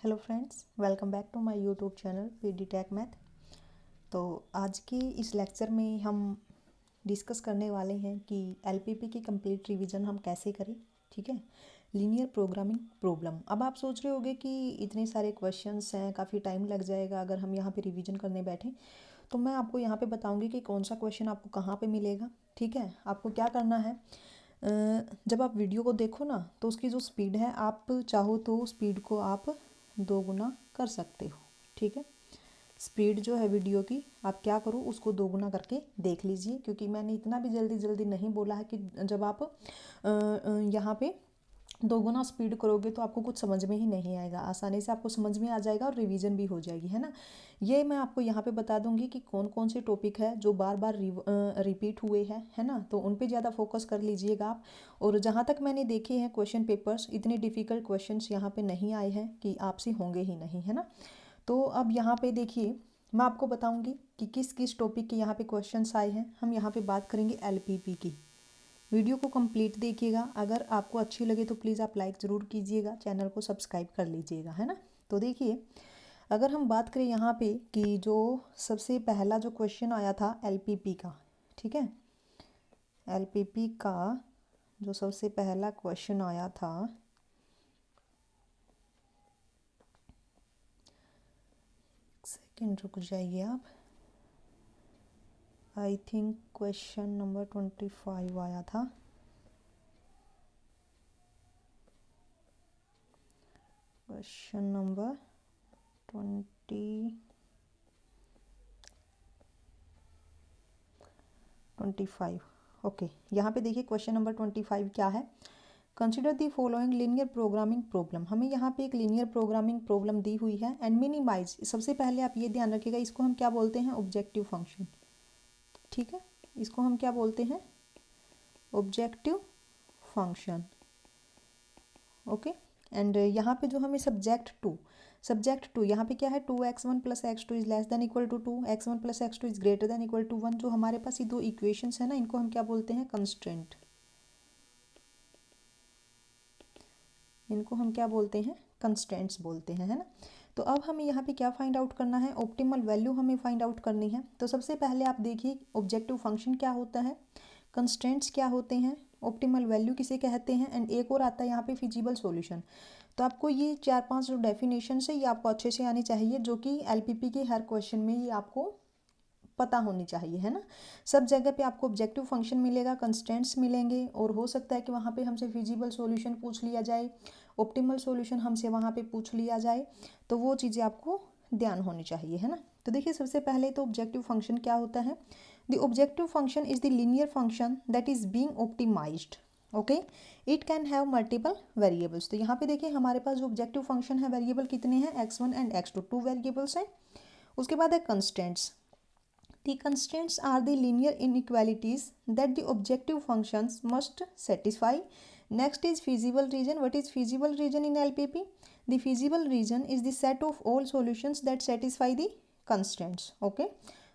Hello friends, welcome back to my YouTube channel PD tech math. तो आज के इस लेक्चर में हम डिस्कस करने वाले हैं कि एलपीपी की कंप्लीट रिवीजन हम कैसे करें। ठीक है, लीनियर प्रोग्रामिंग प्रॉब्लम। अब आप सोच रहे होंगे कि इतने सारे क्वेश्चंस हैं, काफ़ी टाइम लग जाएगा अगर हम यहाँ पे रिवीजन करने बैठें। तो मैं आपको यहाँ पे बताऊँगी कि कौन सा क्वेश्चन आपको कहाँ पर मिलेगा। ठीक है, आपको क्या करना है, जब आप वीडियो को देखो ना तो उसकी जो स्पीड है, आप चाहो तो स्पीड को आप 2 गुना कर सकते हो। ठीक है, स्पीड जो है वीडियो की आप क्या करो, उसको 2 गुना करके देख लीजिए, क्योंकि मैंने इतना भी जल्दी जल्दी नहीं बोला है कि जब आप यहाँ पे 2 गुना स्पीड करोगे तो आपको कुछ समझ में ही नहीं आएगा। आसानी से आपको समझ में आ जाएगा और रिवीजन भी हो जाएगी, है ना। ये मैं आपको यहाँ पे बता दूंगी कि कौन कौन से टॉपिक है जो बार बार रिपीट हुए हैं, है ना, तो उन पे ज़्यादा फोकस कर लीजिएगा आप। और जहाँ तक मैंने देखे हैं क्वेश्चन पेपर्स, इतने डिफ़िकल्ट क्वेश्चंस यहाँ पे नहीं आए हैं कि आपसे होंगे ही नहीं, है ना। तो अब यहाँ पे देखिए, मैं आपको बताऊँगी कि किस किस टॉपिक के यहाँ पे क्वेश्चंस आए हैं। हम यहाँ पे बात करेंगे एलपीपी की। वीडियो को कंप्लीट देखिएगा। अगर आपको अच्छी लगे तो प्लीज़ आप लाइक ज़रूर कीजिएगा, चैनल को सब्सक्राइब कर लीजिएगा, है ना। तो देखिए, अगर हम बात करें यहाँ पे कि जो सबसे पहला जो क्वेश्चन आया था एलपीपी का, ठीक है, एलपीपी का जो सबसे पहला क्वेश्चन आया था, सेकंड रुक जाइए आप, आई थिंक क्वेश्चन नंबर 25 आया था। Question number 25। ओके, यहाँ पे देखिए क्वेश्चन नंबर 25 क्या है। Consider the following linear programming problem. हमें यहाँ पे एक लीनियर प्रोग्रामिंग प्रॉब्लम दी हुई है एंड मिनिमाइज। सबसे पहले आप ये ध्यान रखिएगा, इसको हम क्या बोलते हैं, ऑब्जेक्टिव फंक्शन। ठीक है, इसको हम क्या बोलते हैं, ऑब्जेक्टिव फंक्शन। ओके, एंड यहाँ पे जो हमें सब्जेक्ट टू यहाँ पे क्या है, 2x1 plus x2 is less than equal to 2, x1 plus x2 is greater than equal to 1। जो हमारे पास ये दो इक्वेशंस है ना, इनको हम क्या बोलते हैं, कंस्ट्रेंट। इनको हम क्या बोलते हैं, कंस्ट्रेंट्स बोलते हैं, है ना। तो अब हमें यहाँ पे क्या फाइंड आउट करना है, ऑप्टिमल वैल्यू हमें फाइंड आउट करनी है। तो सबसे पहले आप देखिए ऑब्जेक्टिव फंक्शन क्या होता है, कंस्ट्रेंट्स क्या होते हैं, ऑप्टिमल वैल्यू किसे कहते हैं, एंड एक और आता है यहाँ पे फिजिबल सॉल्यूशन। तो आपको ये 4-5 जो डेफिनेशन है ये आपको अच्छे से आनी चाहिए, जो कि एलपीपी के हर क्वेश्चन में ये आपको पता होनी चाहिए, है ना। सब जगह पे आपको ऑब्जेक्टिव फंक्शन मिलेगा, कंस्टेंट्स मिलेंगे, और हो सकता है कि वहाँ पे हमसे फिजिबल सॉल्यूशन पूछ लिया जाए, ऑप्टिमल सॉल्यूशन हमसे वहाँ पे पूछ लिया जाए। तो वो चीज़ें आपको ध्यान होनी चाहिए, है ना। तो देखिए सबसे पहले तो ऑब्जेक्टिव फंक्शन क्या होता है। The objective function is the linear function that is being optimised. Okay, it can have multiple variables. तो यहाँ पे देखिए हमारे पास जो ऑब्जेक्टिव फंक्शन है, वेरिएबल कितने हैं, x1 एंड x2, 2 वेरिएबल्स हैं। उसके बाद है constants. The constraints are the linear inequalities that the objective functions must satisfy. Next is feasible region. What is feasible region in LPP? The feasible region is the set of all solutions that satisfy the constraints. Okay,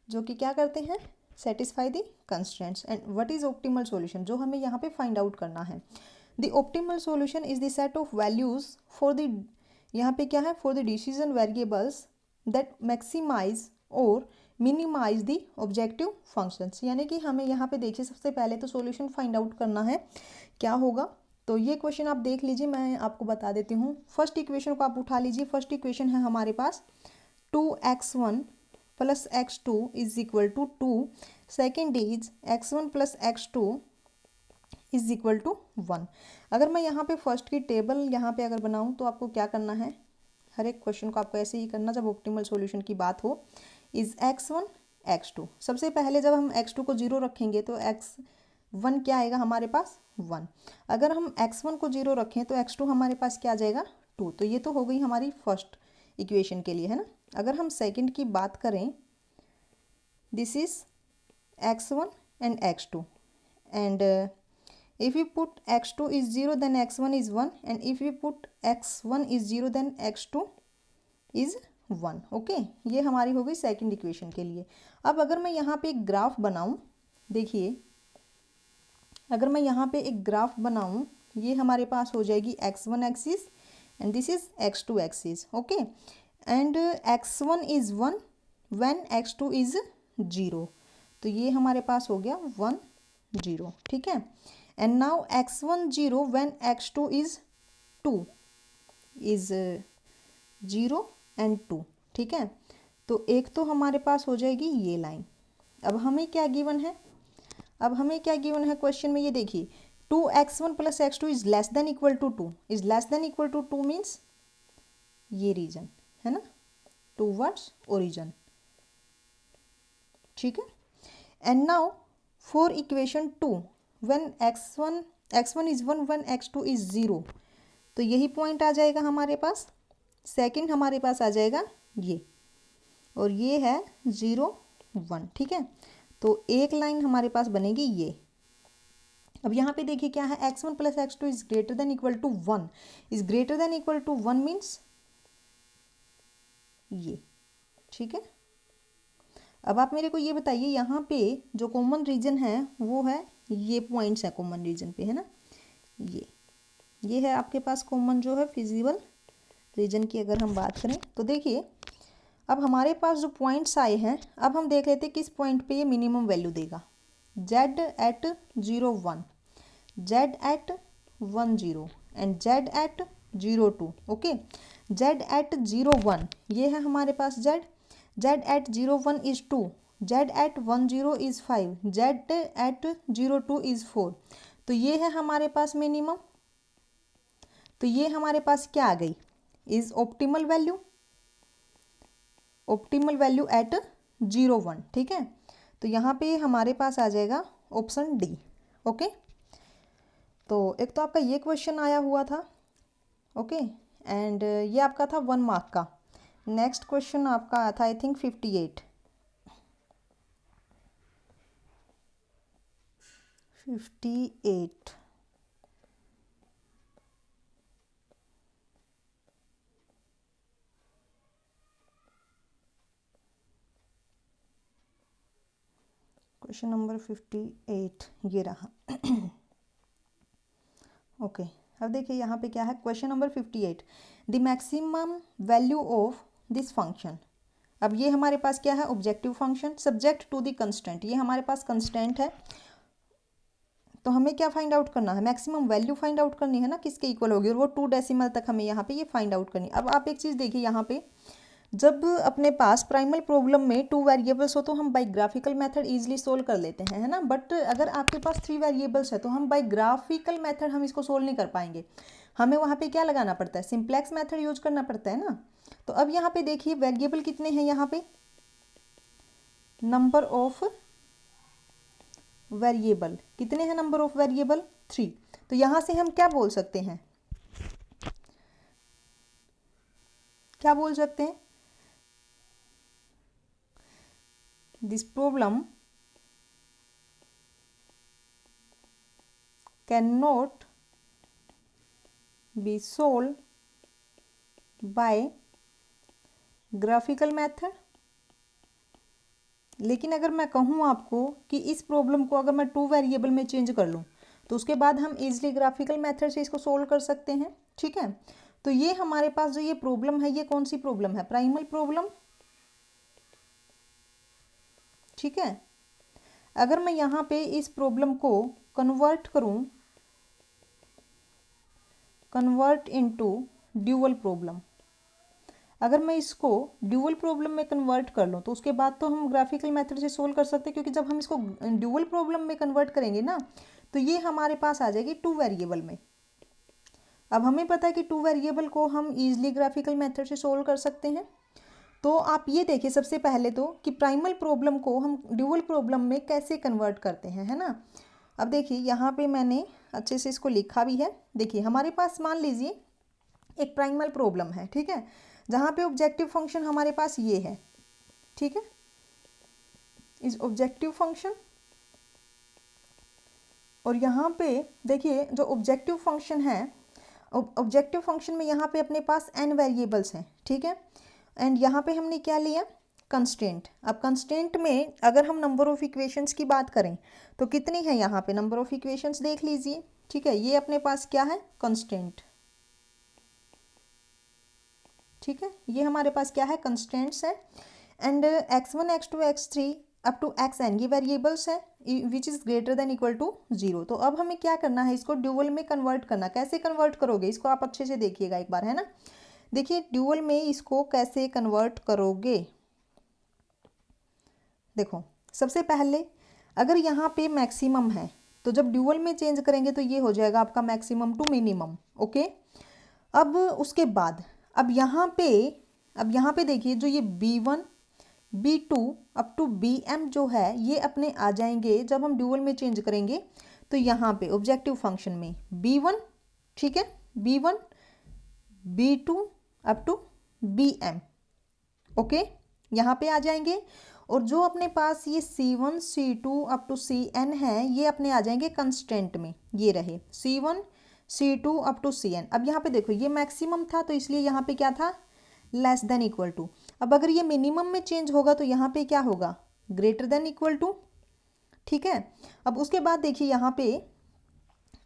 जो कि क्या करते हैं, satisfy the constraints. And what is optimal solution? जो हमें यहाँ पे find out करना है. The optimal solution is the set of values for the, यहाँ पे क्या है, for the decision variables that maximize or minimise the objective functions. यानी कि हमें यहाँ पे देखिए सबसे पहले तो सॉल्यूशन फाइंड आउट करना है, क्या होगा। तो ये क्वेश्चन आप देख लीजिए, मैं आपको बता देती हूँ। फर्स्ट इक्वेशन को आप उठा लीजिए। फर्स्ट इक्वेशन है हमारे पास 2x1 plus x2 is equal to 2। Second is x1 plus x2 is equal to 1। अगर मैं यहाँ पे फर्स्ट की टेबल यहाँ पे अगर बनाऊँ तो आपको क्या करना है, हर एक क्वेश्चन को आपको ऐसे ही करना जब ऑप्टिमल सॉल्यूशन की बात हो। इज x1 x2, सबसे पहले जब हम x2 को 0 रखेंगे तो x1 क्या आएगा हमारे पास, 1। अगर हम x1 को 0 रखें तो x2 हमारे पास क्या आ जाएगा, 2। तो ये तो हो गई हमारी फर्स्ट इक्वेशन के लिए, है ना। अगर हम सेकंड की बात करें, this is x1 and x2, and if we put x2 is 0 then x1 is 1, and if we put x1 is 0 then x2 is 1। Okay, ये हमारी हो गई सेकंड इक्वेशन के लिए। अब अगर मैं यहाँ पे एक ग्राफ बनाऊँ, देखिए अगर मैं यहाँ पे एक ग्राफ बनाऊँ, ये हमारे पास हो जाएगी x1 axis, and this is x2 axis. Okay, and x1 is 1 when x2 is 0, तो ये हमारे पास हो गया 1 0. ठीक है, and now x1 0 when x2 is 2 is 0 and 2. ठीक है, तो एक तो हमारे पास हो जाएगी ये लाइन. अब हमें क्या गिवन है, क्वेश्चन में, ये देखिए 2x1 plus x2 is less than equal to 2. Is less than equal to 2 means ये रीजन है ना, टूवर्ड्स ओरिजिन. ठीक है, and now for equation 2 when x1 is 1 when x2 is 0, तो यही पॉइंट आ जाएगा हमारे पास. सेकंड हमारे पास आ जाएगा ये, और ये है 0 1. ठीक है, तो एक लाइन हमारे पास बनेगी ये. अब यहाँ पे देखिए क्या है, x1 plus x2 is greater than equal to 1. Is greater than equal to 1 means ये. ठीक है, अब आप मेरे को ये बताइए, यहाँ पे जो कॉमन रीजन है वो है ये पॉइंट्स है कॉमन रीजन पे, है ना. ये है आपके पास कॉमन जो है फिजिबल रीजन की अगर हम बात करें तो. देखिए अब हमारे पास जो पॉइंट्स आए हैं, अब हम देख लेते हैं किस पॉइंट पे ये मिनिमम वैल्यू देगा. z at 0 1, z at 1 0 and z at 0 2. Okay, z at 0 1 ये है हमारे पास z. z at 0 1 is 2, z at 1 0 is 5, z at 0 2 is 4. तो ये है हमारे पास मिनिमम. तो ये हमारे पास क्या आ गई, इज ऑप्टिमल वैल्यू एट 0 1. ठीक है, तो यहाँ पे हमारे पास आ जाएगा ऑप्शन डी. ओके, तो एक तो आपका ये क्वेश्चन आया हुआ था. ओके, एंड ये आपका था 1 मार्क का. नेक्स्ट क्वेश्चन आपका आया था आई थिंक 58. क्वेश्चन नंबर 58 ये रहा. ओके, अब देखिए यहाँ पे क्या है, question number 58, the maximum value of this function. अब ये हमारे पास क्या है, objective function subject to the constant. ये हमारे पास कंस्टेंट है, तो हमें क्या फाइंड आउट करना है, मैक्सिमम वैल्यू फाइंड आउट करनी है ना, किसके इक्वल होगी, और वो 2 डेसिमल तक हमें यहाँ पे ये फाइंड आउट करनी. अब आप एक चीज़ देखिए, यहाँ पे जब अपने पास प्राइमल प्रॉब्लम में 2 वेरिएबल्स हो तो हम by graphical method easily solve कर लेते हैं, है ना. बट अगर आपके पास 3 वेरिएबल्स है तो हम बाई ग्राफिकल मेथड हम इसको सोल्व नहीं कर पाएंगे. हमें वहाँ पे क्या लगाना पड़ता है, सिंप्लेक्स मेथड यूज करना पड़ता है ना. तो अब यहाँ पे देखिए वेरिएबल कितने हैं, यहाँ पे नंबर ऑफ वेरिएबल कितने हैं, नंबर ऑफ वेरिएबल 3. तो यहाँ से हम क्या बोल सकते हैं, this problem cannot be solved by graphical method. लेकिन अगर मैं कहूँ आपको कि इस प्रॉब्लम को अगर मैं 2 वेरिएबल में चेंज कर लूँ तो उसके बाद हम इजीली ग्राफिकल मेथड से इसको सोल्व कर सकते हैं. ठीक है, तो ये हमारे पास जो ये प्रॉब्लम है, ये कौन सी प्रॉब्लम है, प्राइमल प्रॉब्लम. ठीक है, अगर मैं यहाँ पे इस प्रॉब्लम को कन्वर्ट इनटू ड्यूअल प्रॉब्लम, अगर मैं इसको ड्यूअल प्रॉब्लम में कन्वर्ट कर लूँ तो उसके बाद तो हम ग्राफिकल मेथड से सोल्व कर सकते हैं, क्योंकि जब हम इसको ड्यूअल प्रॉब्लम में कन्वर्ट करेंगे ना तो ये हमारे पास आ जाएगी 2 वेरिएबल में. अब हमें पता है कि 2 वेरिएबल को हम ईजिली ग्राफिकल मेथड से सोल्व कर सकते हैं. तो आप ये देखिए सबसे पहले तो कि प्राइमल प्रॉब्लम को हम ड्यूअल प्रॉब्लम में कैसे कन्वर्ट करते हैं, है ना. अब देखिए यहाँ पे मैंने अच्छे से इसको लिखा भी है. देखिए हमारे पास मान लीजिए एक प्राइमल प्रॉब्लम है, ठीक है, जहाँ पे ऑब्जेक्टिव फंक्शन हमारे पास ये है. ठीक है, इज ऑब्जेक्टिव फंक्शन, और यहाँ पे देखिए जो ऑब्जेक्टिव फंक्शन है, ऑब्जेक्टिव फंक्शन में यहाँ पे अपने पास n वेरिएबल्स हैं. ठीक है, एंड यहाँ पे हमने क्या लिया, कंस्टेंट. अब कंस्टेंट में अगर हम नंबर ऑफ इक्वेशंस की बात करें तो कितनी है यहाँ पे नंबर ऑफ इक्वेशंस देख लीजिए. ठीक है, ये अपने पास क्या है, कंस्टेंट. ठीक है, ये हमारे पास क्या है, कंस्टेंट्स है। And x1 x2 x3 up to xn ये वेरिएबल्स है which is greater than equal to 0। तो अब हमें क्या करना है, इसको ड्यूअल में कन्वर्ट करना। कैसे कन्वर्ट करोगे इसको, आप अच्छे से देखिएगा एक बार, है ना। देखिए ड्यूअल में इसको कैसे कन्वर्ट करोगे। देखो सबसे पहले अगर यहाँ पे मैक्सिमम है तो जब ड्यूअल में चेंज करेंगे तो ये हो जाएगा आपका मैक्सिमम टू मिनिमम। ओके, अब उसके बाद अब यहाँ पे देखिए जो ये B1 B2 up to BM जो है ये अपने आ जाएंगे जब हम ड्यूअल में चेंज करेंगे। तो यहाँ पे ऑब्जेक्टिव फंक्शन में B1, ठीक है, B1 B2 up to BM, okay, यहाँ पे आ जाएंगे। और जो अपने पास ये C1 C2 up to CN है ये अपने आ जाएंगे कंस्टेंट में, ये रहे C1 C2 up to CN। अब यहाँ पे देखो ये मैक्सिमम था तो इसलिए यहाँ पे क्या था, लेस देन इक्वल टू। अब अगर ये मिनिमम में चेंज होगा तो यहाँ पे क्या होगा, ग्रेटर देन इक्वल टू, ठीक है। अब उसके बाद देखिए यहाँ पे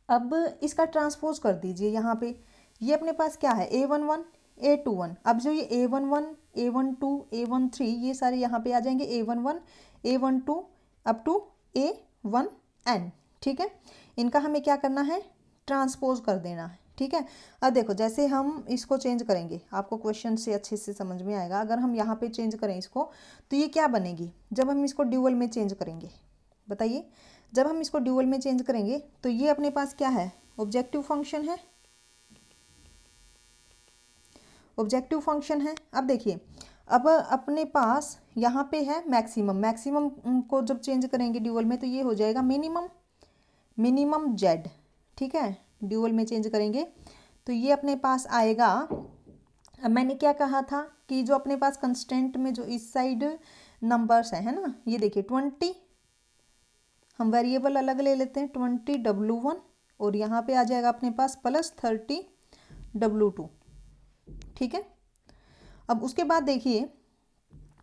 अब इसका ट्रांसपोज कर दीजिए। यहाँ पे ये अपने पास क्या है, A11 A21। अब जो ये A11 A12 A13 ये सारे यहाँ पे आ जाएंगे A11 A12 up to A1N, ठीक है। इनका हमें क्या करना है, ट्रांसपोज कर देना है, ठीक है। अब देखो जैसे हम इसको चेंज करेंगे आपको क्वेश्चन से अच्छे से समझ में आएगा। अगर हम यहाँ पे चेंज करें इसको तो ये क्या बनेगी, जब हम इसको ड्यूअल में चेंज करेंगे, बताइए, जब हम इसको ड्यूअल में चेंज करेंगे तो ये अपने पास क्या है, ऑब्जेक्टिव फंक्शन है, ऑब्जेक्टिव फंक्शन है। अब देखिए अब अपने पास यहाँ पे है मैक्सिमम, मैक्सिमम को जब चेंज करेंगे ड्यूअल में तो ये हो जाएगा मिनिमम, मिनिमम जेड, ठीक है। ड्यूअल में चेंज करेंगे तो ये अपने पास आएगा। अब मैंने क्या कहा था कि जो अपने पास कंस्टेंट में जो इस साइड नंबर्स है ना, ये देखिए 20, हम वेरिएबल अलग ले लेते हैं, 20 W1 और यहाँ पे आ जाएगा अपने पास प्लस 30 W2, ठीक है। अब उसके बाद देखिए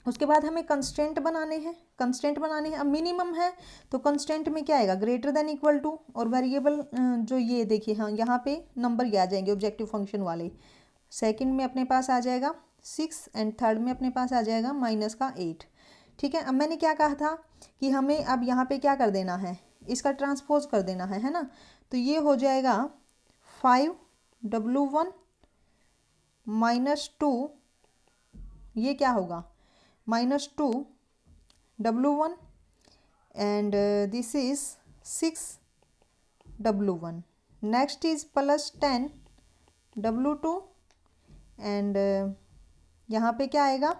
उसके बाद हमें कंस्टेंट बनाने हैं, कंस्टेंट बनाने हैं। अब मिनिमम है तो कंस्टेंट में क्या आएगा, ग्रेटर देन इक्वल टू, और वेरिएबल जो ये देखिए हाँ यहाँ पे नंबर ये आ जाएंगे ऑब्जेक्टिव फंक्शन वाले। सेकंड में अपने पास आ जाएगा 6 एंड थर्ड में अपने पास आ जाएगा माइनस का 8, ठीक है। अब मैंने क्या कहा था कि हमें अब यहाँ पे क्या कर देना है, इसका ट्रांसपोज कर देना है ना। तो ये हो जाएगा 5W1 -2, ये क्या होगा -2W1 and this is 6W1। Next is plus 10W2 and यहाँ पे क्या आएगा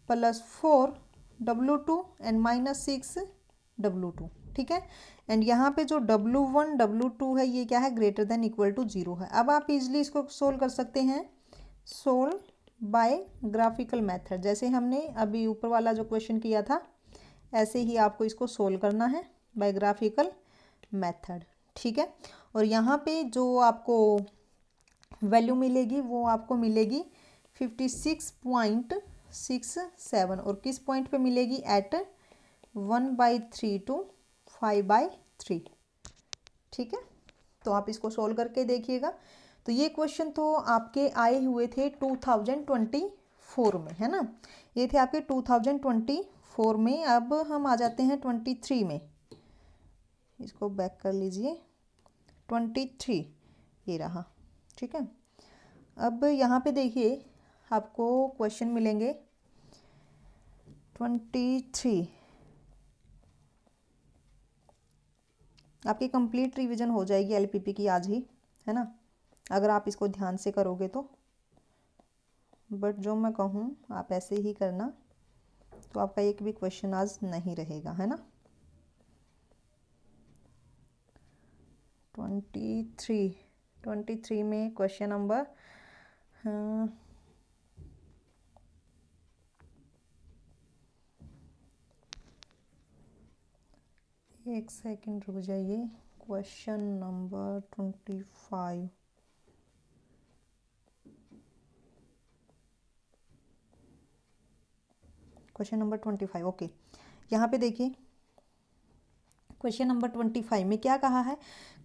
plus 4W2 and minus 6W2, ठीक है। एंड यहाँ पे जो W1 W2 है ये क्या है, ग्रेटर देन इक्वल टू 0 है। अब आप इजली इसको सोल्व कर सकते हैं, सोल्व बाय ग्राफिकल मेथड। जैसे हमने अभी ऊपर वाला जो क्वेश्चन किया था ऐसे ही आपको इसको सोल्व करना है बाय ग्राफिकल मेथड, ठीक है। और यहाँ पे जो आपको वैल्यू मिलेगी वो आपको मिलेगी 56.67 और किस पॉइंट पे मिलेगी, एट 1/3 to 5/3, ठीक है। तो आप इसको सोल्व करके देखिएगा। तो ये क्वेश्चन तो आपके आए हुए थे 2024 में, है ना, ये थे आपके 2024 में। अब हम आ जाते हैं 23 में, इसको बैक कर लीजिए, 23 ये रहा, ठीक है। अब यहाँ पे देखिए आपको क्वेश्चन मिलेंगे 23, आपकी कंप्लीट रिवीजन हो जाएगी एलपीपी की आज ही, है ना, अगर आप इसको ध्यान से करोगे तो। बट जो मैं कहूँ आप ऐसे ही करना तो आपका एक भी क्वेश्चन आज नहीं रहेगा, है ना। 23 में क्वेश्चन नंबर एक सेकंड रुक जाइए, question number 25, question number 25, okay. यहाँ पे देखिए क्वेश्चन नंबर 25 में क्या कहा है,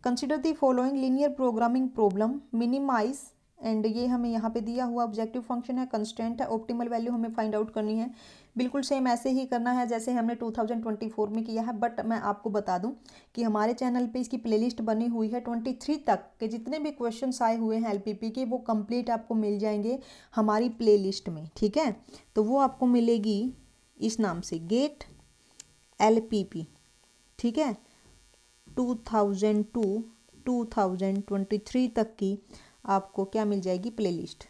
consider the following linear programming problem, minimise and ये हमें यहाँ पे दिया हुआ ऑब्जेक्टिव फंक्शन है, कंस्टेंट है, ऑप्टिमल वैल्यू हमें फाइंड आउट करनी है। बिल्कुल सेम ऐसे ही करना है जैसे हमने 2024 में किया है, बट मैं आपको बता दूं कि हमारे चैनल पे इसकी प्लेलिस्ट बनी हुई है। 23 तक के जितने भी क्वेश्चंस आए हुए हैं एलपीपी के, वो कंप्लीट आपको मिल जाएंगे हमारी प्लेलिस्ट में, ठीक है। तो वो आपको मिलेगी इस नाम से, गेट एलपीपी, ठीक है। 2002 2023 तक की आपको क्या मिल जाएगी, प्लेलिस्ट।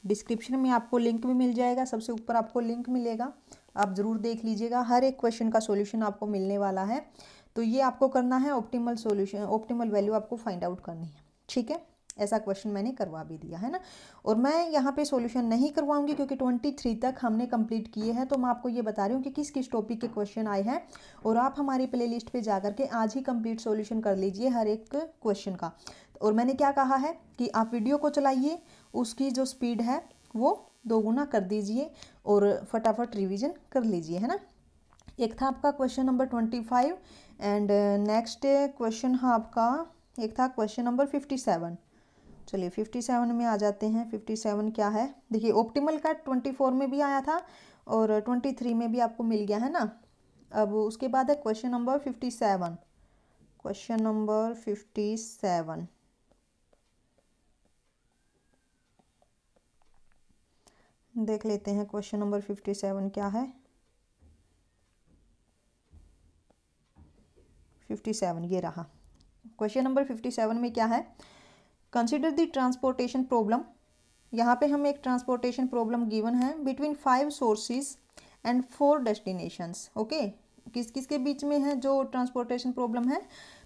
डिस्क्रिप्शन में आपको लिंक भी मिल जाएगा, सबसे ऊपर आपको लिंक मिलेगा, आप ज़रूर देख लीजिएगा। हर एक क्वेश्चन का सॉल्यूशन आपको मिलने वाला है। तो ये आपको करना है, ऑप्टिमल सॉल्यूशन, ऑप्टिमल वैल्यू आपको फाइंड आउट करनी है, ठीक है। ऐसा क्वेश्चन मैंने करवा भी दिया है ना। और मैं यहाँ पे सॉल्यूशन नहीं करवाऊंगी क्योंकि 23 तक हमने कंप्लीट किए हैं। तो मैं आपको ये बता रही हूँ कि किस किस टॉपिक के क्वेश्चन आए हैं, और आप हमारी प्लेलिस्ट पे जा करके आज ही कंप्लीट सॉल्यूशन कर लीजिए हर एक क्वेश्चन का। और मैंने क्या कहा है कि आप वीडियो को चलाइए, उसकी जो स्पीड है वो 2 गुना कर दीजिए और फटाफट रिवीजन कर लीजिए, है ना। एक था आपका question number 25 and next question है आपका, एक था क्वेश्चन नंबर 57। चलिए 57 में आ जाते हैं। 57 क्या है, देखिए ऑप्टिमल का 24 में भी आया था और 23 में भी आपको मिल गया है ना। अब उसके बाद है क्वेश्चन नंबर 57। क्वेश्चन नंबर 57 देख लेते हैं। क्वेश्चन नंबर 57 क्या है। 57 ये रहा। क्वेश्चन नंबर 57 में क्या है, कंसिडर द ट्रांसपोर्टेशन प्रॉब्लम। यहाँ पे हमें एक ट्रांसपोर्टेशन प्रॉब्लम गिवन है between 5 sources and 4 destinations. Okay, किस किस के बीच में है जो ट्रांसपोर्टेशन प्रॉब्लम है,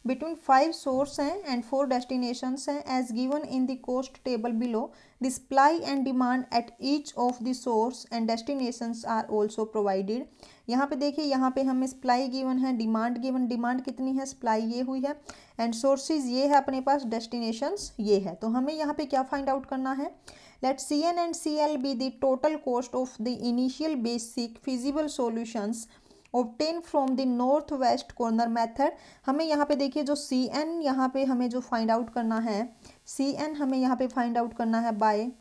बिटवीन 5 सोर्स हैं एंड 4 डेस्टिनेशंस हैं as given in the cost table below. The supply and demand at each of the source and destinations are also provided. यहाँ पे देखिए, यहाँ पे हमें सप्लाई गिवन है, डिमांड गिवन, डिमांड कितनी है, सप्लाई ये हुई है, एंड सोर्सेज ये है अपने पास, डेस्टिनेशंस ये है। तो हमें यहाँ पे क्या फाइंड आउट करना है, let Cn and Cl be the total cost of the initial basic feasible solutions obtained from the north west corner method। हमें यहाँ पे देखिए जो Cn यहाँ पे हमें जो फाइंड आउट करना है, Cn हमें यहाँ पे फाइंड आउट करना है by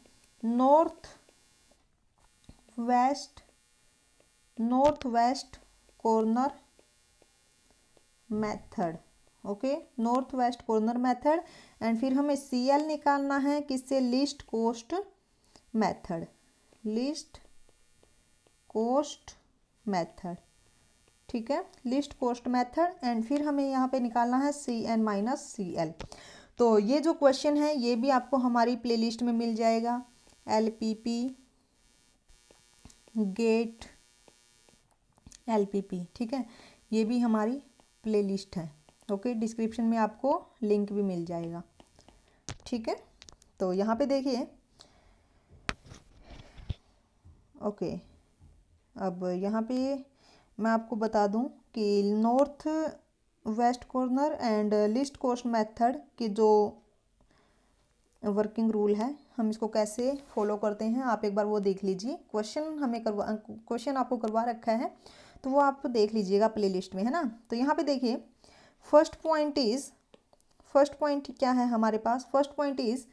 north west corner method. Okay, north west corner method. And फिर हमें Cl निकालना है किससे, least cost method, least cost method, ठीक है, लीस्ट कोस्ट मेथड। एंड फिर हमें यहाँ पे निकालना है Cn माइनस Cl। तो ये जो क्वेश्चन है ये भी आपको हमारी प्लेलिस्ट में मिल जाएगा, LPP गेट LPP, ठीक है, ये भी हमारी प्लेलिस्ट है। ओके, डिस्क्रिप्शन में आपको लिंक भी मिल जाएगा, ठीक है। तो यहाँ पे देखिए, ओके, अब यहाँ पे मैं आपको बता दूं कि north west corner and least cost method की जो वर्किंग रूल है, हम इसको कैसे फॉलो करते हैं आप एक बार वो देख लीजिए। क्वेश्चन आपको करवा रखा है तो वो आप देख लीजिएगा प्लेलिस्ट में, है ना। तो यहाँ पे देखिए, फर्स्ट पॉइंट क्या है हमारे पास, फर्स्ट पॉइंट इज,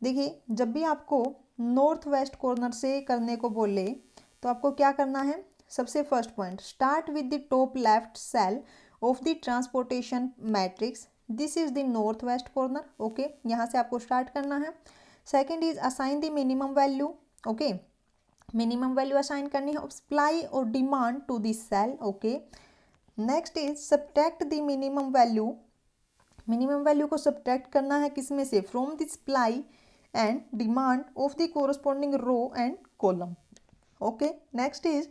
देखिए जब भी आपको नॉर्थ वेस्ट कॉर्नर से करने को बोले तो आपको क्या करना है, सबसे first point, start with the top left cell of the transportation matrix, this is the north west corner. Okay, यहाँ से आपको स्टार्ट करना है। Second is assign the minimum value. Okay, minimum value assign करनी है सप्लाई और demand to this cell. Okay, next is subtract the minimum value, minimum value को subtract करना है किसमें से, from the supply and demand of the corresponding row and column. Okay, next is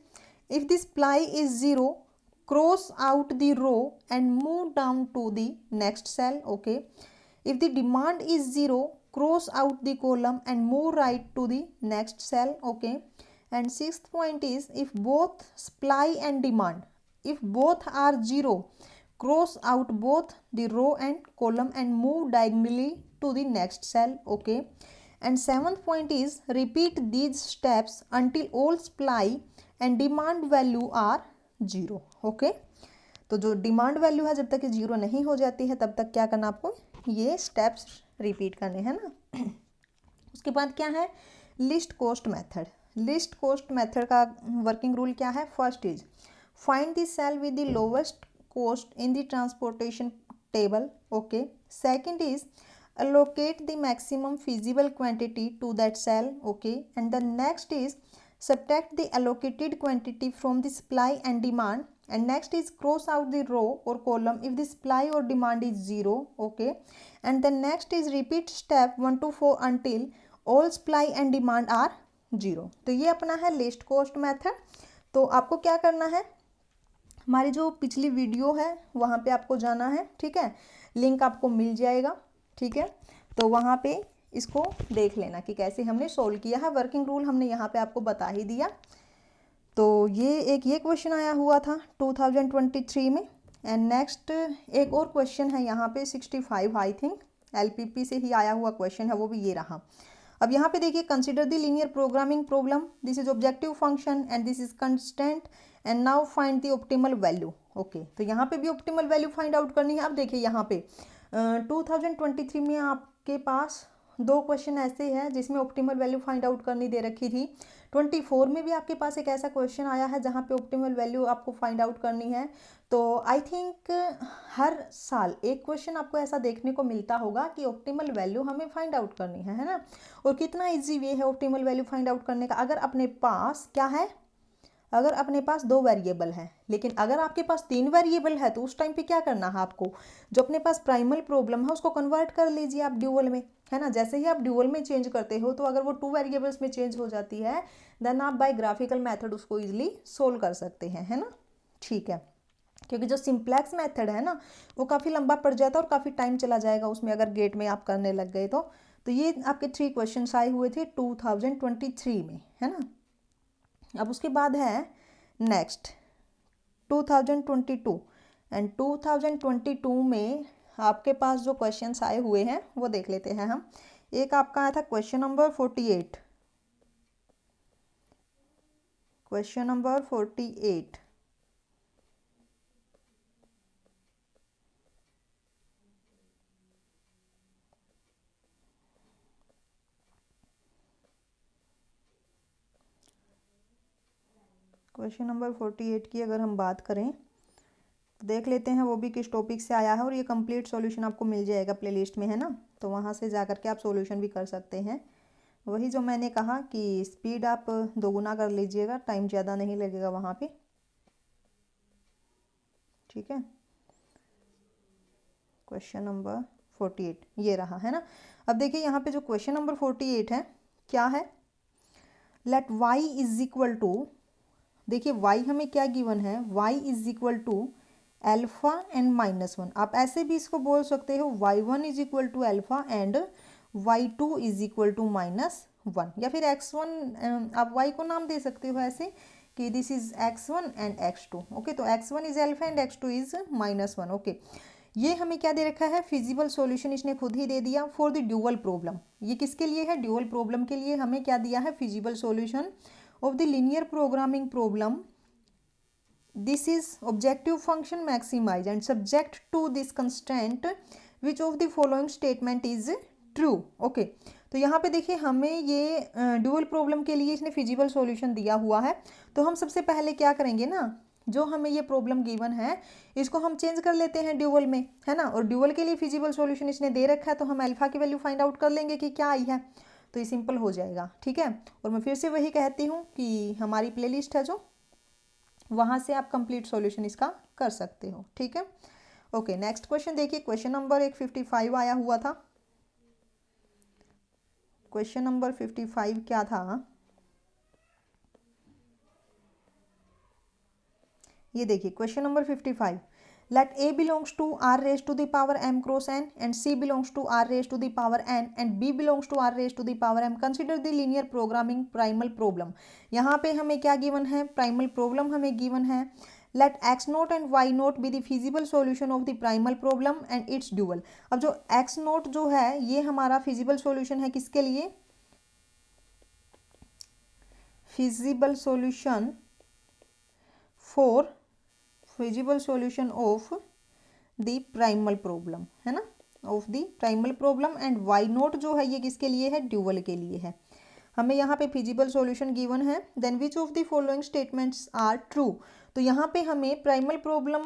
if the supply is 0, cross out the row and move down to the next cell. Okay, if the demand is 0, cross out the column and move right to the next cell. Okay, and sixth point is, if both supply and demand, if both are 0, cross out both the row and column and move diagonally to the next cell. Okay, and seventh point is, repeat these steps until all supply and demand value are 0। Okay, तो जो demand value है जब तक कि 0 नहीं हो जाती है तब तक क्या करना आपको, ये स्टेप्स रिपीट करने हैं ना। उसके बाद क्या है, least cost method. Least cost method का वर्किंग रूल क्या है, first is find the cell with the lowest cost in the transportation table, okay. Second is allocate the maximum feasible quantity to that cell, okay, and the next is subtract the allocated quantity from the supply and demand, and next is cross out the row or column if the supply or demand is 0, okay, and the next is repeat step 1 to 4 until all supply and demand are 0। तो ये अपना है least cost method. तो आपको क्या करना है, हमारी जो पिछली वीडियो है वहाँ पे आपको जाना है, ठीक है, लिंक आपको मिल जाएगा, ठीक है। तो वहाँ पे इसको देख लेना कि कैसे हमने सोल्व किया है। वर्किंग रूल हमने यहाँ पे आपको बता ही दिया। तो ये क्वेश्चन आया हुआ था 2023 में। एंड नेक्स्ट एक और क्वेश्चन है यहाँ पे 65 आई थिंक LPP से ही आया हुआ क्वेश्चन है, वो भी ये रहा। अब यहाँ पे देखिए, consider the linear programming problem, this is objective function and this is constant and now find the optimal value, okay. तो यहाँ पे भी ऑप्टिमल वैल्यू फाइंड आउट करनी है। अब देखिए यहाँ पे 2023 में आपके पास दो क्वेश्चन ऐसे हैं जिसमें ऑप्टिमल वैल्यू फाइंड आउट करनी दे रखी थी। 24 में भी आपके पास एक ऐसा क्वेश्चन आया है जहाँ पे ऑप्टिमल वैल्यू आपको फाइंड आउट करनी है। तो आई थिंक हर साल एक क्वेश्चन आपको ऐसा देखने को मिलता होगा कि ऑप्टिमल वैल्यू हमें फाइंड आउट करनी है ना। और कितना ईजी वे है ऑप्टिमल वैल्यू फाइंड आउट करने का, अगर अपने पास क्या है, अगर अपने पास दो वेरिएबल है, लेकिन अगर आपके पास तीन वेरिएबल है तो उस टाइम पे क्या करना है आपको, जो अपने पास प्राइमल प्रॉब्लम है उसको कन्वर्ट कर लीजिए आप ड्यूअल में, है ना। जैसे ही आप ड्यूअल में चेंज करते हो तो अगर वो टू वेरिएबल्स में चेंज हो जाती है देन आप बाय ग्राफिकल मेथड उसको इजिली सोल्व कर सकते हैं, है ना, ठीक है। क्योंकि जो सिंप्लेक्स मेथड है ना वो काफ़ी लंबा पड़ जाता है और काफ़ी टाइम चला जाएगा उसमें अगर गेट में आप करने लग गए तो ये आपके 3 क्वेश्चन आए हुए थे 2023 में, है ना। अब उसके बाद है नेक्स्ट 2022 एंड 2022 में आपके पास जो क्वेश्चंस आए हुए हैं वो देख लेते हैं हम। एक आपका आया था question number 48, question number 48, question number 48 की अगर हम बात करें तो देख लेते हैं वो भी किस टॉपिक से आया है। और ये कंप्लीट सॉल्यूशन आपको मिल जाएगा प्लेलिस्ट में, है ना, तो वहाँ से जा कर के आप सॉल्यूशन भी कर सकते हैं। वही जो मैंने कहा कि स्पीड आप दोगुना कर लीजिएगा, टाइम ज़्यादा नहीं लगेगा वहाँ पे, ठीक है। क्वेश्चन नंबर 48 ये रहा, है ना। अब देखिए यहाँ पे जो क्वेश्चन नंबर 48 है क्या है, let y is equal to, देखिए y हमें क्या गिवन है, y is equal to alpha and -1। आप ऐसे भी इसको बोल सकते हो y1 is equal to alpha and y2 is equal to -1, या फिर x1 आप y को नाम दे सकते हो ऐसे कि this is x1 and x2, okay. तो x1 is alpha and x2 is -1, okay. ये हमें क्या दे रखा है, फिजिबल सॉल्यूशन इसने खुद ही दे दिया फॉर द ड्यूअल प्रॉब्लम। ये किसके लिए है, ड्यूअल प्रॉब्लम के लिए हमें क्या दिया है, feasible solution of the linear programming problem. This is objective function maximize and subject to this constraint which of the following statement is true, okay। तो यहाँ पे देखिए हमें ये ड्यूअल प्रॉब्लम के लिए इसने फिजिबल सॉल्यूशन दिया हुआ है। तो हम सबसे पहले क्या करेंगे ना, जो हमें ये प्रॉब्लम गिवन है इसको हम चेंज कर लेते हैं ड्यूअल में, है ना। और ड्यूअल के लिए फिजिबल सॉल्यूशन इसने दे रखा है तो हम अल्फा की वैल्यू फाइंड आउट कर लेंगे कि क्या आई है, तो ये सिंपल हो जाएगा, ठीक है। और मैं फिर से वही कहती हूँ कि हमारी प्लेलिस्ट है जो, वहाँ से आप कंप्लीट सॉल्यूशन इसका कर सकते हो, ठीक है। ओके नेक्स्ट क्वेश्चन देखिए, क्वेश्चन नंबर 55 आया हुआ था। क्वेश्चन नंबर 55 क्या था, ये देखिए question number 55, let a belongs to r raised to the power m cross n and c belongs to r raised to the power n and b belongs to r raised to the power m, consider the linear programming primal problem। यहाँ पे हमें क्या given है, primal problem हमें given है। let x note and y note be the feasible solution of the primal problem and its dual। अब जो x naught जो है ये हमारा फिजिबल सॉल्यूशन है किसके लिए, feasible solution for feasible solution of the primal problem, है ना, of the primal problem and Y naught जो है ये किसके लिए है, ड्यूअल के लिए है। हमें यहाँ पे फिजिबल सॉल्यूशन गिवन है। Then which of the following statements are true, तो यहाँ पे हमें प्राइमल प्रॉब्लम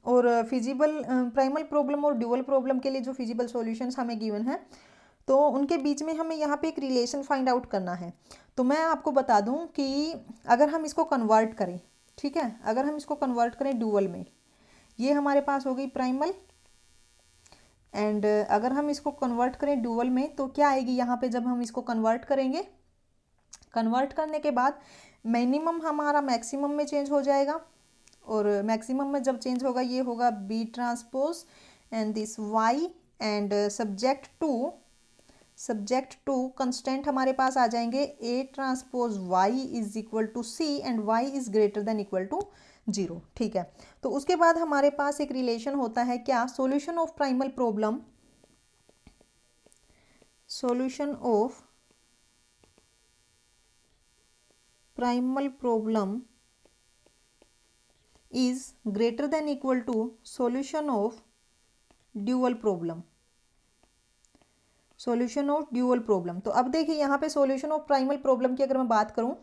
और फिजिबल प्राइमल प्रॉब्लम और ड्यूअल प्रॉब्लम के लिए जो फिजिबल सॉल्यूशंस हमें गिवन है तो उनके बीच में हमें यहाँ पे एक रिलेशन फाइंड आउट करना है। तो मैं आपको बता दूँ कि अगर हम इसको कन्वर्ट करें, ठीक है, अगर हम इसको कन्वर्ट करें ड्यूअल में, ये हमारे पास हो गई प्राइमल, एंड अगर हम इसको कन्वर्ट करें ड्यूअल में तो क्या आएगी यहाँ पे जब हम इसको कन्वर्ट करेंगे, कन्वर्ट करने के बाद मिनिमम हमारा मैक्सिमम में चेंज हो जाएगा, और मैक्सिमम में जब चेंज होगा ये होगा B transpose and this Y, and subject to constant हमारे पास आ जाएंगे A transpose Y is equal to C and Y is greater than equal to 0, ठीक है। तो उसके बाद हमारे पास एक रिलेशन होता है क्या, solution of primal problem, solution of primal problem is greater than equal to solution of dual problem, solution of dual problem. तो अब देखिए यहाँ पे सॉल्यूशन ऑफ प्राइमल प्रॉब्लम की अगर मैं बात करूं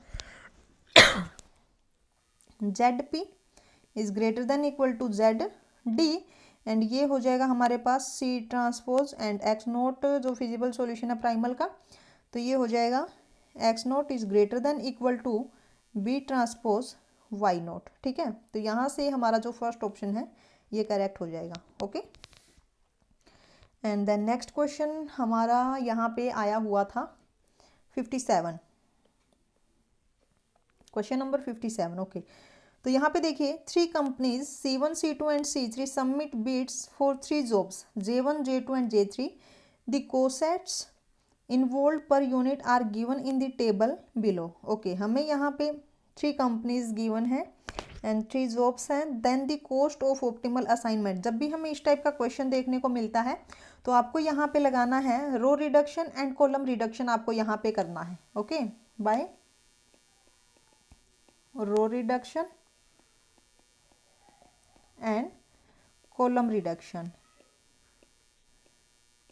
ZP is greater than equal to ZD, and ये हो जाएगा हमारे पास C transpose and X naught जो फिजिबल सॉल्यूशन है प्राइमल का, तो ये हो जाएगा X naught is greater than equal to B transpose Y naught, ठीक है। तो यहाँ से हमारा जो फर्स्ट ऑप्शन है ये करेक्ट हो जाएगा, okay. And then next question हमारा यहाँ पे आया हुआ था 57, क्वेश्चन नंबर 57, ओके। तो यहाँ पे देखिए 3 companies C1, C2 and C3 submit bids for 3 jobs J1, J2 and J3, the costs involve per unit are given in the table below, okay. हमें यहाँ पे 3 कंपनीज गिवन है एंड 3 जॉब्स हैं, then the cost of optimal assignment. जब भी हमें इस type का क्वेश्चन देखने को मिलता है तो आपको यहाँ पे लगाना है row reduction and column reduction, आपको यहाँ पे करना है, okay, by row reduction and column reduction,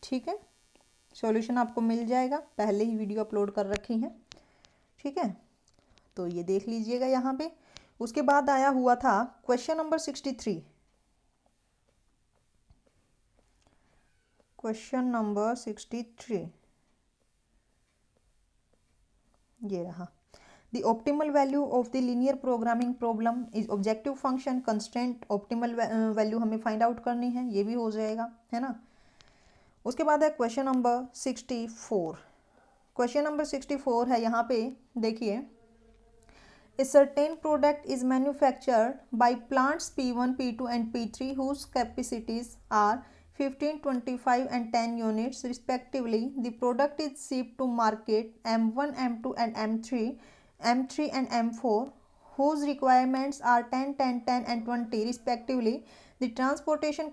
ठीक है। सॉल्यूशन आपको मिल जाएगा, पहले ही वीडियो अपलोड कर रखी है, ठीक है, तो ये देख लीजिएगा यहाँ पे। उसके बाद आया हुआ था क्वेश्चन नंबर 63, क्वेश्चन नंबर 63 ये रहा, the optimal value of the linear programming problem is objective function constant, optimal value हमें फाइंड आउट करनी है, ये भी हो जाएगा, है ना। उसके बाद है क्वेश्चन नंबर 64, क्वेश्चन नंबर 64 है यहाँ पे देखिए, A certain product is manufactured by plants P1, P2 and P3 whose capacities are 15, 25 and 10 units respectively. The product is shipped to market M1, M2 and M3 and M4 whose requirements are 10, 10, 10 and 20 respectively. The transportation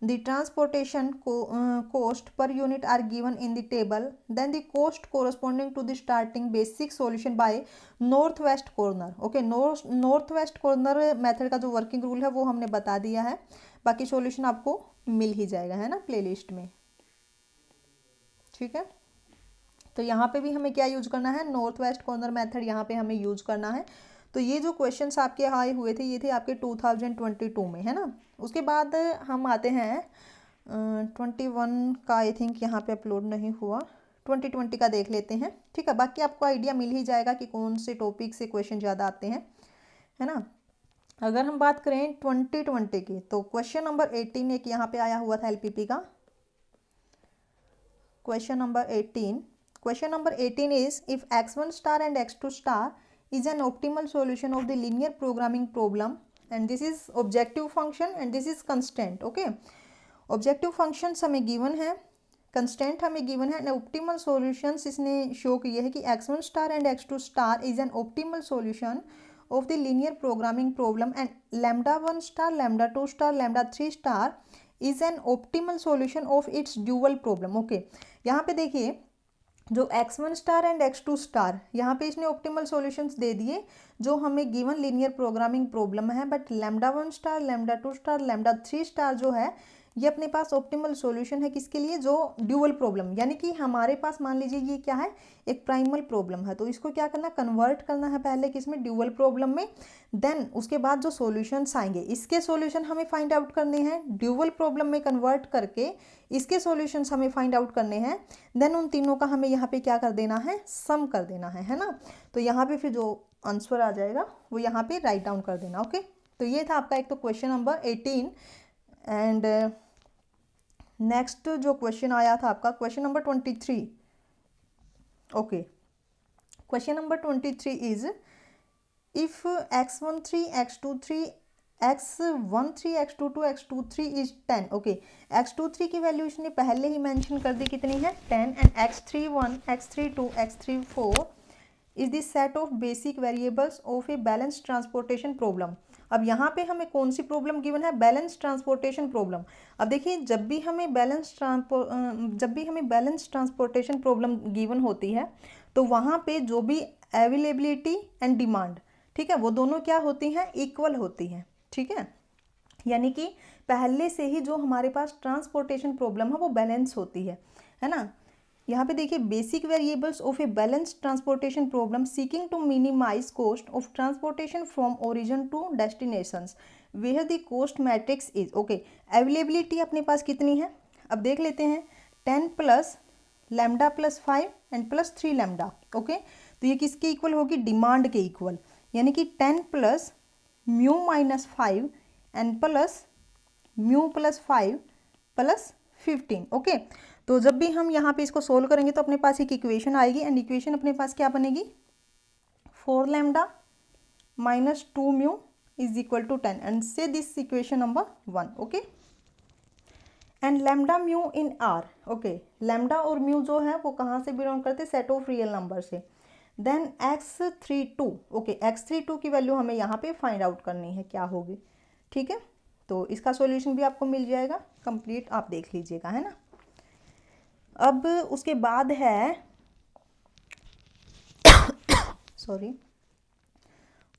The transportation cost per unit are given in the table. Then the cost corresponding to the starting basic solution by northwest corner. Okay, northwest corner method का जो working rule है वो हमने बता दिया है, बाकी solution आपको मिल ही जाएगा, है ना, प्लेलिस्ट में, ठीक है। तो यहाँ पे भी हमें क्या यूज करना है, नॉर्थ वेस्ट कॉर्नर मेथड यहाँ पे हमें यूज करना है। तो ये जो क्वेश्चंस आपके आए हुए थे ये थे आपके 2022 में, है ना। उसके बाद हम आते हैं 21 का, आई थिंक यहाँ पे अपलोड नहीं हुआ, 2020 का देख लेते हैं, ठीक है। बाकी आपको आइडिया मिल ही जाएगा कि कौन से टॉपिक से क्वेश्चन ज़्यादा आते हैं, है ना। अगर हम बात करें 2020 की तो क्वेश्चन नंबर 18 एक यहाँ पे आया हुआ था LPP का, question number 18 is if x1 star and x2 star is an optimal solution of the linear programming problem, and this is objective function and this is constant, okay। objective functions हमें given है, constant हमें given है, and optimal solutions इसने show किया है कि x1 star and x2 star is an optimal solution of the linear programming problem and lambda 1 star, lambda 2 star, lambda 3 star is an optimal solution of its dual problem, okay। यहाँ पे देखिए जो x1 star and x2 star यहाँ पे इसने optimal solutions दे दिए जो हमें गिवन लीनियर प्रोग्रामिंग प्रॉब्लम है, but lambda 1 star, lambda 2 star, lambda 3 star जो है ये अपने पास ऑप्टिमल सॉल्यूशन है किसके लिए, जो ड्यूअल प्रॉब्लम, यानी कि हमारे पास मान लीजिए ये क्या है, एक प्राइमल प्रॉब्लम है, तो इसको क्या करना, कन्वर्ट करना है पहले किसमें, ड्यूअल प्रॉब्लम में। देन उसके बाद जो सॉल्यूशंस आएंगे इसके सॉल्यूशन हमें फाइंड आउट करने हैं, ड्यूअल प्रॉब्लम में कन्वर्ट करके इसके सॉल्यूशंस हमें फाइंड आउट करने हैं। देन उन तीनों का हमें यहाँ पे क्या कर देना है, सम कर देना है ना। तो यहाँ पे फिर जो आंसर आ जाएगा वो यहाँ पे राइट डाउन कर देना। ओके, तो ये था आपका एक तो क्वेश्चन नंबर 18। एंड नेक्स्ट जो क्वेश्चन आया था आपका question number 23। Okay, question number 23 is if x13 x23 x13 x22 x23 is 10। Okay, x23 की वैल्यू इसने पहले ही मेंशन कर दी कितनी है, 10, and x31 x32 x34 is the set of basic variables of a balance transportation problem. अब यहाँ पे हमें कौन सी प्रॉब्लम गिवन है, बैलेंस ट्रांसपोर्टेशन प्रॉब्लम। अब देखिए जब भी हमें बैलेंस ट्रांसपोर्टेशन प्रॉब्लम गिवन होती है तो वहाँ पे जो भी अवेलेबिलिटी एंड डिमांड, ठीक है, वो दोनों क्या होती हैं, इक्वल होती हैं। ठीक है, यानी कि पहले से ही जो हमारे पास ट्रांसपोर्टेशन प्रॉब्लम है वो बैलेंस होती है ना। यहाँ पे देखिए basic variables of a balance transportation problem seeking to minimise cost of transportation from origin to destinations where the cost matrix is. Okay, availability अपने पास कितनी है, अब देख लेते हैं, 10 plus lambda plus 5 and plus 3 lambda. Okay, तो ये किसके इक्वल होगी, डिमांड के इक्वल, यानी कि 10 plus mu minus 5 and plus mu plus 5 plus 15। Okay, तो जब भी हम यहाँ पे इसको सोल्व करेंगे तो अपने पास एक इक्वेशन आएगी, एंड इक्वेशन अपने पास क्या बनेगी, 4 lambda minus 2 mu is equal to 10, and say this equation number 1। Okay, and lambda mu in R. Okay, lambda और म्यू जो है वो कहाँ से बिलोंग करते हैं, सेट ऑफ रियल नंबर से। देन x32, ओके, x32 की वैल्यू हमें यहाँ पे फाइंड आउट करनी है क्या होगी। ठीक है, तो इसका सॉल्यूशन भी आपको मिल जाएगा कंप्लीट, आप देख लीजिएगा, है ना। अब उसके बाद है सॉरी,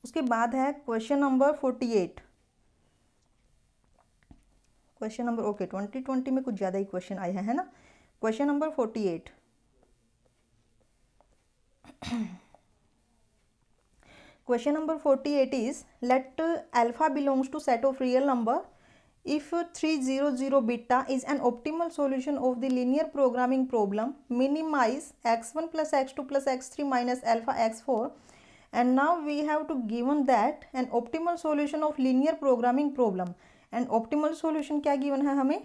उसके बाद है question number 48। Question number, okay, 2020 में कुछ ज़्यादा ही क्वेश्चन आया है ना। Question number 48, question number 48 is let alpha belongs to set of real number if 300 beta is an optimal solution of the linear programming problem, minimize x1 plus x2 plus x3 minus alpha x4, and now we have to given that an optimal solution of linear programming problem, and optimal solution क्या given है हमें,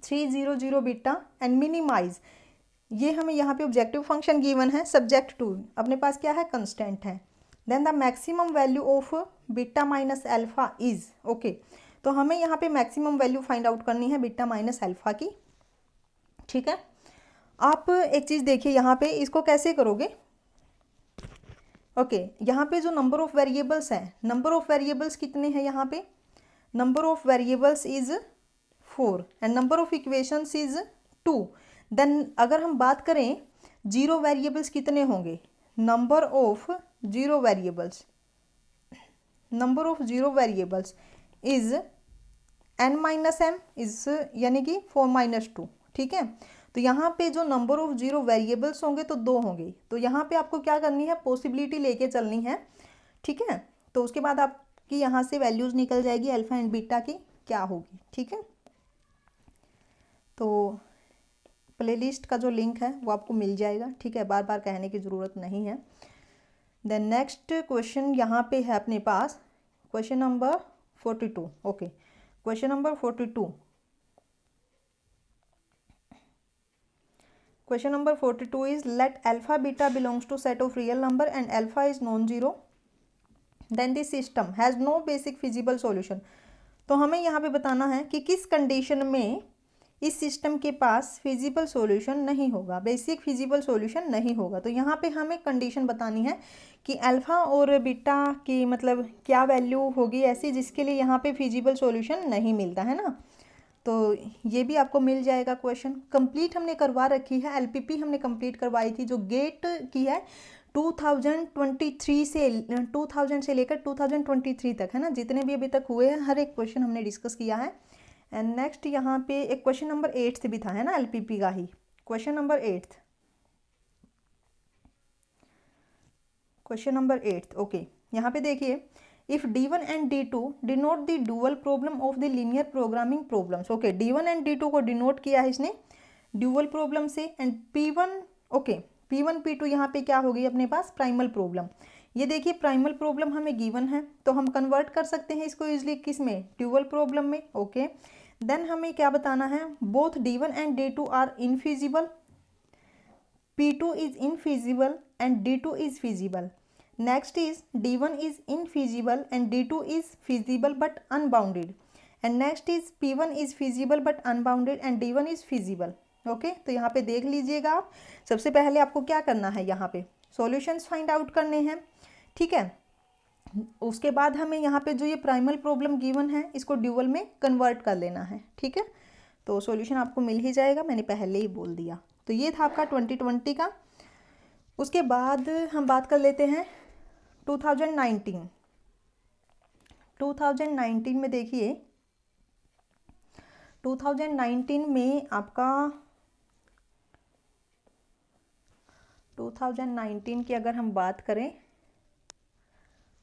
300 beta and minimise, ये हमें यहाँ पे objective function given है, subject to अपने पास क्या है, कंस्टेंट है। Then the maximum value of beta minus alpha is. Okay, तो हमें यहाँ पे मैक्सिमम वैल्यू फाइंड आउट करनी है बीटा माइनस अल्फा की। ठीक है, आप एक चीज़ देखिए यहाँ पे, इसको कैसे करोगे। ओके, यहाँ पे जो नंबर ऑफ वेरिएबल्स हैं, नंबर ऑफ वेरिएबल्स कितने हैं यहाँ पे, number of variables is 4 and number of equations is 2। देन अगर हम बात करें जीरो वेरिएबल्स कितने होंगे, number of zero variables, number of zero variables is n minus M is, यानी कि 4 माइनस 2। ठीक है, तो यहाँ पे जो नंबर ऑफ जीरो वेरिएबल्स होंगे तो 2 होंगे, तो यहाँ पे आपको क्या करनी है, पॉसिबिलिटी लेके चलनी है। ठीक है, तो उसके बाद आपकी यहाँ से वैल्यूज निकल जाएगी अल्फा एंड बीटा की क्या होगी। ठीक है, तो प्लेलिस्ट का जो लिंक है वो आपको मिल जाएगा। ठीक है, बार बार कहने की ज़रूरत नहीं है। देन नेक्स्ट क्वेश्चन यहाँ पे है अपने पास question number 42। Okay, question number 42, question number 42 is let alpha beta belongs to set of real number and alpha is non zero, then this system has no basic feasible solution. तो हमें यहाँ पे बताना है कि किस कंडीशन में इस सिस्टम के पास फिजिबल सॉल्यूशन नहीं होगा, बेसिक फिजिबल सॉल्यूशन नहीं होगा। तो यहाँ पे हमें कंडीशन बतानी है कि अल्फ़ा और बीटा की मतलब क्या वैल्यू होगी ऐसी जिसके लिए यहाँ पे फिजिबल सॉल्यूशन नहीं मिलता है ना। तो ये भी आपको मिल जाएगा क्वेश्चन। कंप्लीट हमने करवा रखी है, एलपीपी हमने कंप्लीट करवाई थी जो गेट की है 2023 से 2000 से लेकर 2023 तक, है ना, जितने भी अभी तक हुए हैं हर एक क्वेश्चन हमने डिस्कस किया है। एंड नेक्स्ट यहाँ पे एक क्वेश्चन नंबर 8 भी था, है ना, एलपीपी का ही question number 8, question number 8। Okay, यहाँ पे देखिए, if D1 and D2 denote the dual problem of the linear programming problems. Okay, D1 and D2 को डिनोट किया है इसने ड्यूअल प्रॉब्लम से। And P1, okay, P1 P2 यहाँ पे क्या हो गई अपने पास, प्राइमल प्रॉब्लम। ये देखिए प्राइमल प्रॉब्लम हमें गिवन है तो हम कन्वर्ट कर सकते हैं इसको इजिली किस में, ड्यूअल प्रॉब्लम में। ओके, देन हमें क्या बताना है, both D1 and D2 are infeasible, P2 is infeasible and D2 is feasible. Next is D1 is infeasible and D2 is feasible but unbounded. And next is P1 is feasible but unbounded and D1 is feasible. Okay, तो यहाँ पे देख लीजिएगा आप, सबसे पहले आपको क्या करना है, यहाँ पे सॉल्यूशंस फाइंड आउट करने हैं, ठीक है। उसके बाद हमें यहाँ पे जो ये प्राइमल प्रॉब्लम गिवन है इसको ड्यूअल में कन्वर्ट कर लेना है, ठीक है। तो सॉल्यूशन आपको मिल ही जाएगा, मैंने पहले ही बोल दिया। तो ये था आपका 2020 का। उसके बाद हम बात कर लेते हैं 2019। 2019 में देखिए, 2019 में आपका 2019 की अगर हम बात करें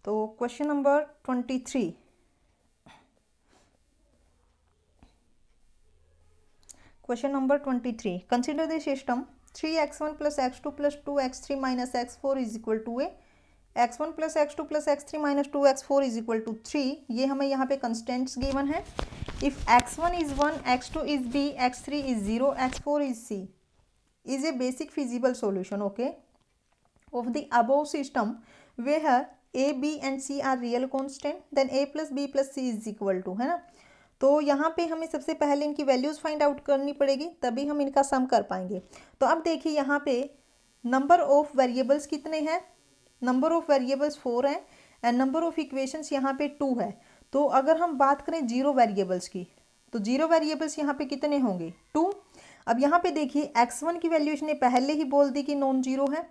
तो question number 23, question number 23, consider the system 3x1 plus x2 plus 2x3 minus x4 is equal to a, x1 plus x2 plus x3 minus 2x4 is equal to 3। ये हमें यहाँ पे कंस्टेंट्स गिवन है। If x1 is 1, x2 is b, x3 is 0, x4 is c is a basic feasible solution, okay, of the above system where a, b and c are real constant, then a plus b plus c is equal to, है ना। तो यहाँ पे हमें सबसे पहले इनकी values find out करनी पड़ेगी तभी हम इनका सम कर पाएंगे। तो अब देखिए यहाँ पे नंबर ऑफ वेरिएबल्स कितने हैं, नंबर ऑफ वेरिएबल्स 4 हैं एंड नंबर ऑफ इक्वेशंस यहाँ पे 2 है। तो अगर हम बात करें जीरो वेरिएबल्स की तो जीरो वेरिएबल्स यहाँ पे कितने होंगे, 2। अब यहाँ पे देखिए x1 की वैल्यू इसने पहले ही बोल दी कि नॉन जीरो है,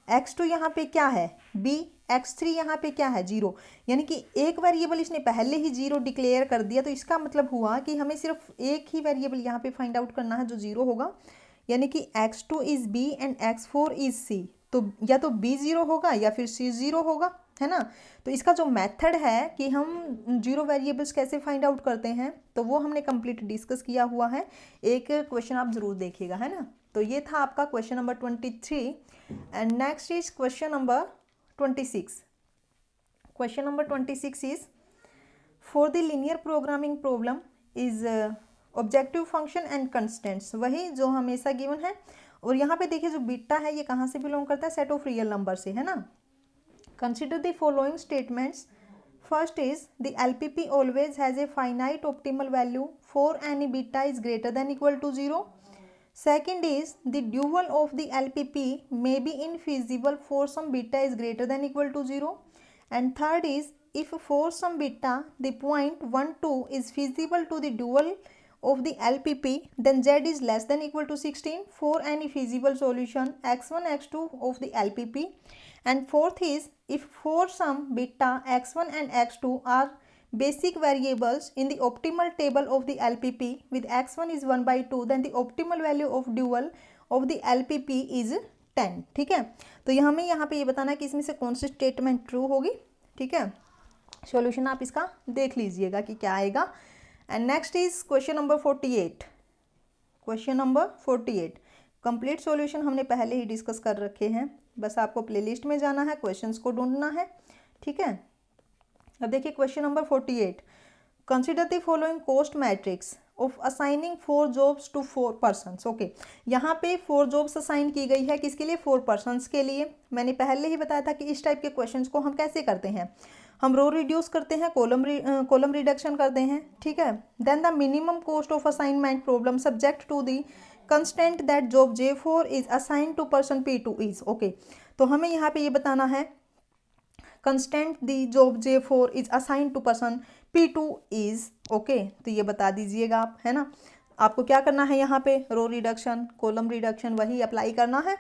x2 यहाँ पे क्या है b, x3 यहाँ पे क्या है 0, यानी कि एक वेरिएबल इसने पहले ही 0 डिक्लेयर कर दिया। तो इसका मतलब हुआ कि हमें सिर्फ एक ही वेरिएबल यहाँ पे फाइंड आउट करना है जो 0 होगा, यानी कि x2 is b and x4 is c। तो या तो b 0 होगा या फिर c 0 होगा, है ना। तो इसका जो मेथड है कि हम जीरो वेरिएबल्स कैसे फाइंड आउट करते हैं तो वो हमने कंप्लीट डिस्कस किया हुआ है, एक क्वेश्चन आप ज़रूर देखिएगा, है ना। तो ये था आपका question number 23 and next is question number 26। Question number 26 is for the linear programming problem is objective function and constants, वही जो हमेशा गिवन है। और यहाँ पे देखिए जो बीटा है ये कहाँ से बिलोंग करता है, सेट ऑफ रियल नंबर से, है ना। Consider the following statements. First is the LPP always has a finite optimal value for any beta is greater than equal to 0। Second is the dual of the LPP may be infeasible for some beta is greater than equal to 0. And third is if for some beta the point 1, 2 is feasible to the dual of the LPP, then Z is less than equal to 16 for any feasible solution x1, x2 of the LPP. And fourth is if for some beta x1 and x2 are basic variables in the optimal table of the LPP with x1 is 1/2, then the optimal value of dual of the LPP is 10। ठीक है, तो हमें यहाँ पे ये बताना है कि इसमें से कौन सी स्टेटमेंट ट्रू होगी, ठीक है। सॉल्यूशन आप इसका देख लीजिएगा कि क्या आएगा। And next is question number 48। Question number 48 complete solution हमने पहले ही डिस्कस कर रखे हैं, बस आपको प्लेलिस्ट में जाना है, क्वेश्चंस को ढूंढना है, ठीक है। अब देखिए question number 48, consider the following cost matrix of assigning 4 jobs to 4 persons. Okay, यहाँ पे 4 जॉब्स असाइन की गई है, किसके लिए, 4 पर्सनस के लिए। मैंने पहले ही बताया था कि इस टाइप के क्वेश्चंस को हम कैसे करते हैं, हम रो रिड्यूस करते हैं, कॉलम रिडक्शन करते हैं, ठीक है। Then the minimum cost of assignment problem subject to the constant that job J4 is assign to person P2 is. Okay, तो हमें यहाँ पे ये बताना है constant the job J4 is assigned to person P2 is okay, तो ये बता दीजिएगा आप, है ना। आपको क्या करना है यहाँ पे, रो रिडक्शन, कॉलम रिडक्शन वही अप्लाई करना है।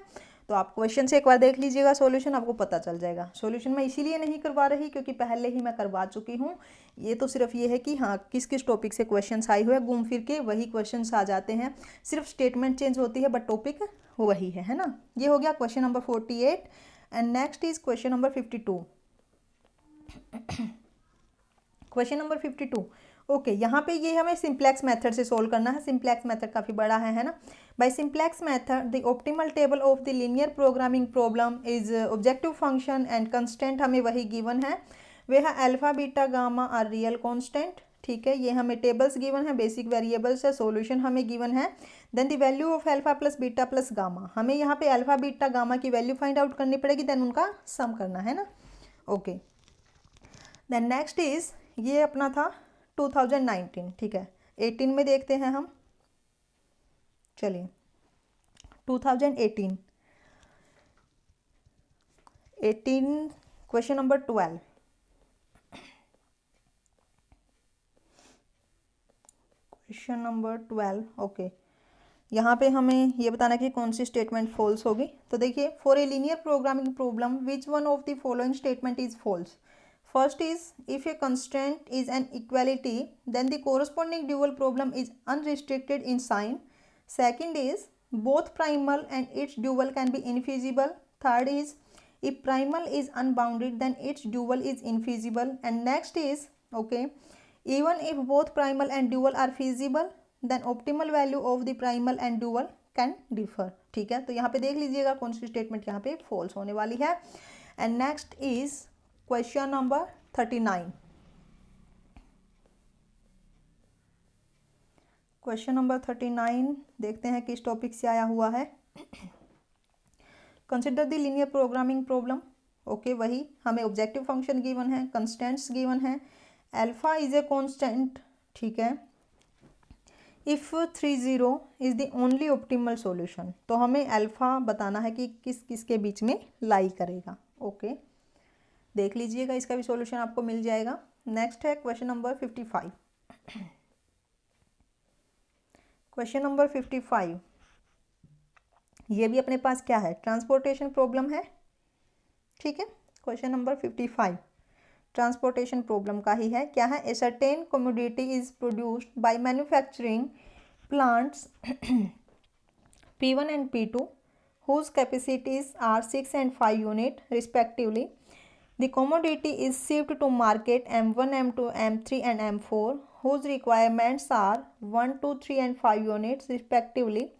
तो आप क्वेश्चन से एक बार देख लीजिएगा, सॉल्यूशन आपको पता चल जाएगा। सॉल्यूशन मैं इसीलिए नहीं करवा रही क्योंकि पहले ही मैं करवा चुकी हूँ। ये तो सिर्फ ये है कि हाँ किस किस टॉपिक से क्वेश्चंस आए हुए हैं, घूम फिर के वही क्वेश्चंस आ जाते हैं, सिर्फ स्टेटमेंट चेंज होती है बट टॉपिक वही है ना। ये हो गया question number 48 and next is question number 52। Question number 52 okay, यहाँ पे ये हमें सिंप्लेक्स मेथड से सोल्व करना है। सिंप्लेक्स मेथड काफ़ी बड़ा है ना। By simplex method the optimal table of the linear programming problem is objective function and constant हमें वही गिवन है, वे है अल्फा बीटा गामा और रियल कांस्टेंट। ठीक है, ये हमें टेबल्स गिवन है, बेसिक वेरिएबल्स है, सॉल्यूशन हमें गिवन है। Then the value of alpha plus beta plus gamma, हमें यहाँ पे अल्फा बीटा गामा की वैल्यू फाइंड आउट करनी पड़ेगी, देन उनका सम करना है ना। ओके, देन नेक्स्ट इज ये अपना था 2019। ठीक है, 18 में देखते हैं हम। चलिए 2018 question number 12। Question number 12 okay, यहाँ पे हमें ये बताना कि कौन सी स्टेटमेंट फॉल्स होगी। तो देखिए, for a linear programming problem which one of the following statement is false. First is, if a constraint is an equality, then the corresponding dual problem is unrestricted in sign. Second is, both primal and its dual can be infeasible. Third is, if primal is unbounded, then its dual is infeasible. And next is, okay, even if both primal and dual are feasible, then optimal value of the primal and dual can differ. ठीक है, तो यहाँ पे देख लीजिएगा कौन सी statement यहाँ पे फॉल्स होने वाली है। And next is question number 39। Question number 39 देखते हैं किस टॉपिक से आया हुआ है। Consider the linear programming problem. Okay, वही हमें ऑब्जेक्टिव फंक्शन गिवन है, कंस्टेंट्स गिवन है, अल्फा इज ए कांस्टेंट। ठीक है, if 30 is the only optimal solution, तो हमें अल्फा बताना है कि किस किस के बीच में लाई करेगा। ओके, देख लीजिएगा, इसका भी सॉल्यूशन आपको मिल जाएगा। नेक्स्ट है क्वेश्चन नंबर 55। क्वेश्चन नंबर 55 ये भी अपने पास क्या है, ट्रांसपोर्टेशन प्रॉब्लम है। ठीक है, क्वेश्चन नंबर 55 ट्रांसपोर्टेशन प्रॉब्लम का ही है। क्या है, a certain commodity is produced by manufacturing plants P1 and P2 whose capacities are 6 and 5 unit respectively. The commodity is shipped to market M1, M2, M3 and M4 whose requirements are 1, 2, 3 and 5 units respectively.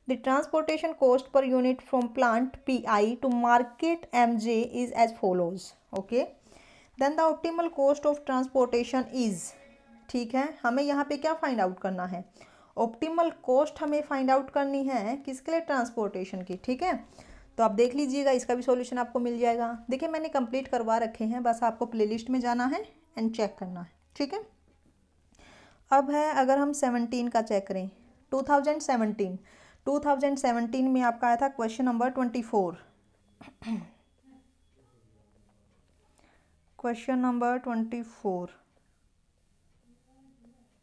The transportation cost per unit from plant Pi to market Mj is as follows. Okay. Then the optimal cost of transportation is, ठीक है, हमें यहाँ पे क्या find out करना है, optimal cost हमें find out करनी है किसके लिए, ट्रांसपोर्टेशन की। ठीक है, तो आप देख लीजिएगा, इसका भी सॉल्यूशन आपको मिल जाएगा। देखिए मैंने कंप्लीट करवा रखे हैं, बस आपको प्लेलिस्ट में जाना है एंड चेक करना है। ठीक है, अब है अगर हम 17 का चेक करें, 2017 में आपका आया था question number 24। Question number 24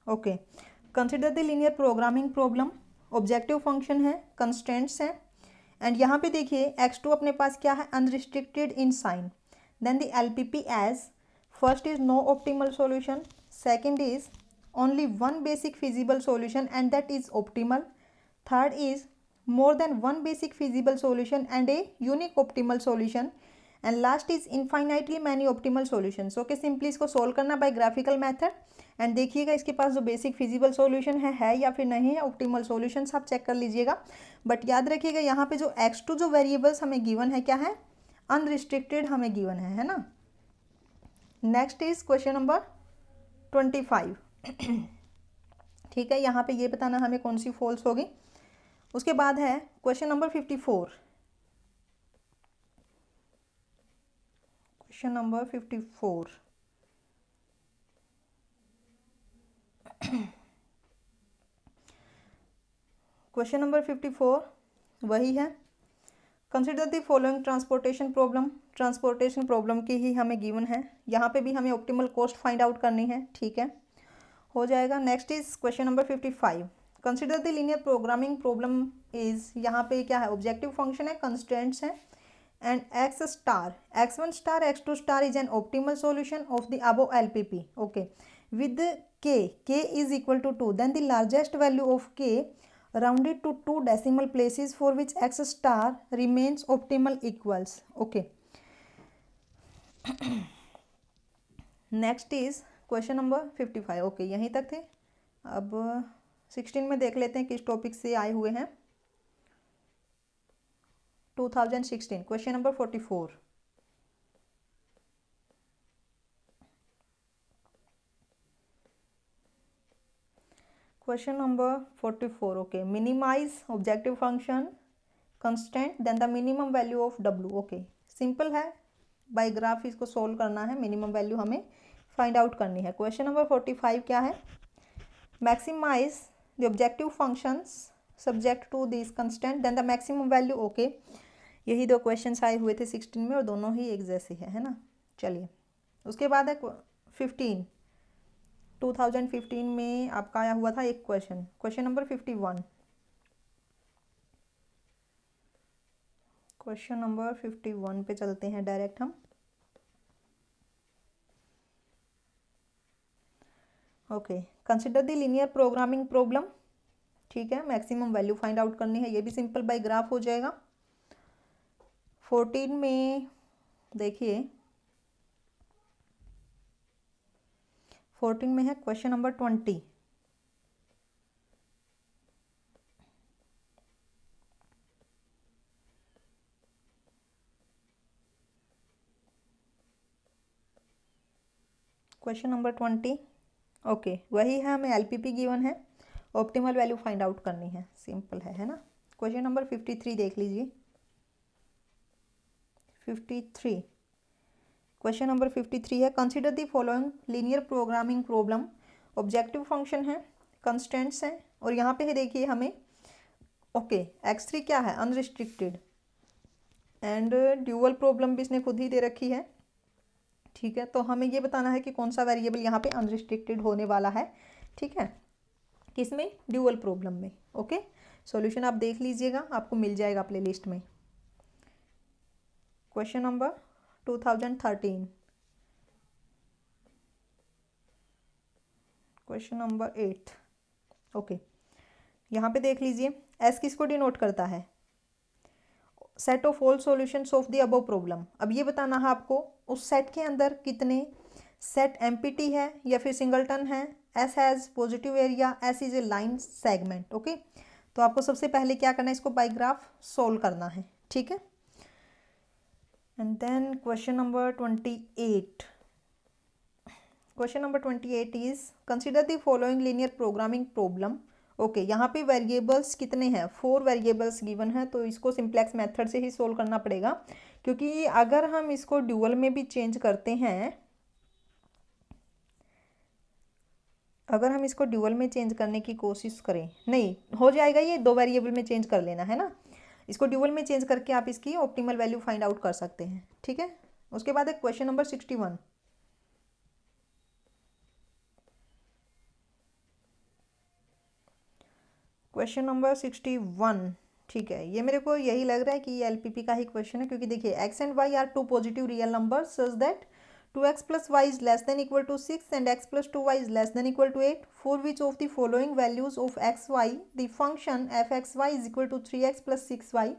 okay, consider the linear programming problem, objective function है, कंस्टेंट्स हैं, एंड यहाँ पे देखिए x2 अपने पास क्या है, unrestricted in sign. Then the LPP as, first is no optimal solution, second is only one basic feasible solution and that is optimal, third is more than one basic feasible solution and a unique optimal solution, and last is infinitely many optimal solutions. Okay, simply इसको solve करना bye graphical method and देखिएगा इसके पास जो basic feasible solution है या फिर नहीं है, ऑप्टिमल सॉल्यूशंस आप चेक कर लीजिएगा। बट याद रखिएगा यहाँ पे जो x2 जो वेरिएबल्स हमें गिवन है क्या है, अनरिस्ट्रिक्टेड हमें गिवन है ना। Next is question number 25। ठीक है, यहाँ पे ये बताना हमें कौन सी फॉल्स होगी। उसके बाद है question number 54। Question number 54 question number 54 वही है, consider the following transportation problem की ही हमें गिवन है, यहाँ पे भी हमें ऑप्टिमल कॉस्ट फाइंड आउट करनी है, ठीक है, हो जाएगा। Next is question number 55, consider the linear programming problem is, यहाँ पे क्या है, ऑब्जेक्टिव फंक्शन है, कंस्ट्रेंट्स हैं, and x star x1 star x2 star is an optimal solution of the above LPP, okay, with k is equal to 2, then the largest value of k rounded to 2 decimal places for which x star remains optimal equals, okay. Next is question number 55, okay, यहीं तक थे। अब 16 में देख लेते हैं किस topic से आए हुए हैं। 2016 question number 44, question number 44, okay, minimize objective function constant then the minimum value of w, okay, simple है, बाय ग्राफ इसको सोल्व करना है, मिनिमम वैल्यू हमें फाइंड आउट करनी है। क्वेश्चन नंबर 45 क्या है, maximize the objective functions subject to this constant then the maximum value, okay, यही दो क्वेश्चंस आए हुए थे 16 में और दोनों ही एक जैसे है ना। चलिए उसके बाद है 15, 2015 में आपका आया हुआ था एक question, question number 51, question number 51 पे चलते हैं डायरेक्ट हम, okay, consider the linear programming problem, ठीक है, मैक्सिमम वैल्यू फाइंड आउट करनी है, ये भी सिंपल बाय ग्राफ हो जाएगा। 14 में देखिए, 14 में है question number 20, question number 20, okay, वही है, हमें LPP गिवन है, ऑप्टिमल वैल्यू फाइंड आउट करनी है, सिंपल है ना। क्वेश्चन नंबर 53 देख लीजिए, 53, क्वेश्चन नंबर 53 है, consider the following linear programming problem, objective function है, कंस्टेंट्स हैं, और यहाँ पे है देखिए हमें, ओके, x3 क्या है, अनरिस्ट्रिक्टेड, एंड ड्यूअल प्रॉब्लम भी इसने खुद ही दे रखी है, ठीक है, तो हमें ये बताना है कि कौन सा वेरिएबल यहाँ पे अनरिस्ट्रिक्टेड होने वाला है, ठीक है, किसमें, ड्यूअल प्रॉब्लम में, ओके। सॉल्यूशन आप देख लीजिएगा, आपको मिल जाएगा प्ले लिस्ट में। Question number 2013, question number 8, okay, यहाँ पे देख लीजिए, एस किसको डिनोट करता है, set of all solutions of the above problem. अब ये बताना है आपको उस सेट के अंदर कितने सेट एम्प्टी है या फिर सिंगलटन है, S has positive area, S is a line segment, okay. तो आपको सबसे पहले क्या करना है, इसको बाय ग्राफ सोल्व करना है, ठीक है। And then question number 28, question number 28 is consider the following linear programming problem, okay, यहाँ पे वेरिएबल्स कितने हैं, 4 वेरिएबल्स गिवन है, तो इसको सिंप्लेक्स मेथड से ही सोल्व करना पड़ेगा, क्योंकि अगर हम इसको ड्यूअल में भी चेंज करते हैं, अगर हम इसको ड्यूअल में चेंज करने की कोशिश करें, नहीं हो जाएगा, ये 2 वेरिएबल में चेंज कर लेना है ना, इसको ड्यूअल में चेंज करके आप इसकी ऑप्टिमल वैल्यू फाइंड आउट कर सकते हैं, ठीक है। उसके बाद है क्वेश्चन नंबर 61, क्वेश्चन नंबर 61, ठीक है, ये मेरे को यही लग रहा है कि ये LPP का ही क्वेश्चन है, क्योंकि देखिए x and y are 2 positive real number such that 2x plus y is less than equal to 6 and x plus 2y is less than equal to 8, for which of the following values of xy the function fxy is equal to 3x plus 6y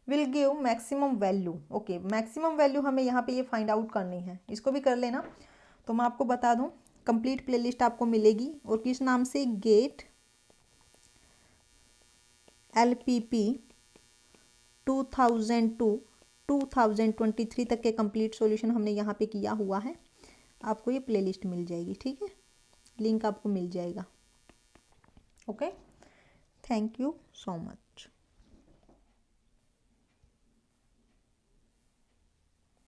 will give maximum value, okay, maximum value हमें यहाँ पे ये find out करनी है, इसको भी कर लेना। तो मैं आपको बता दूँ, कंप्लीट प्लेलिस्ट आपको मिलेगी, और किस नाम से, गेट LPP 2002-2023 तक के कंप्लीट सॉल्यूशन हमने यहाँ पे किया हुआ है, आपको ये प्लेलिस्ट मिल जाएगी, ठीक है, लिंक आपको मिल जाएगा, okay. Thank you so much.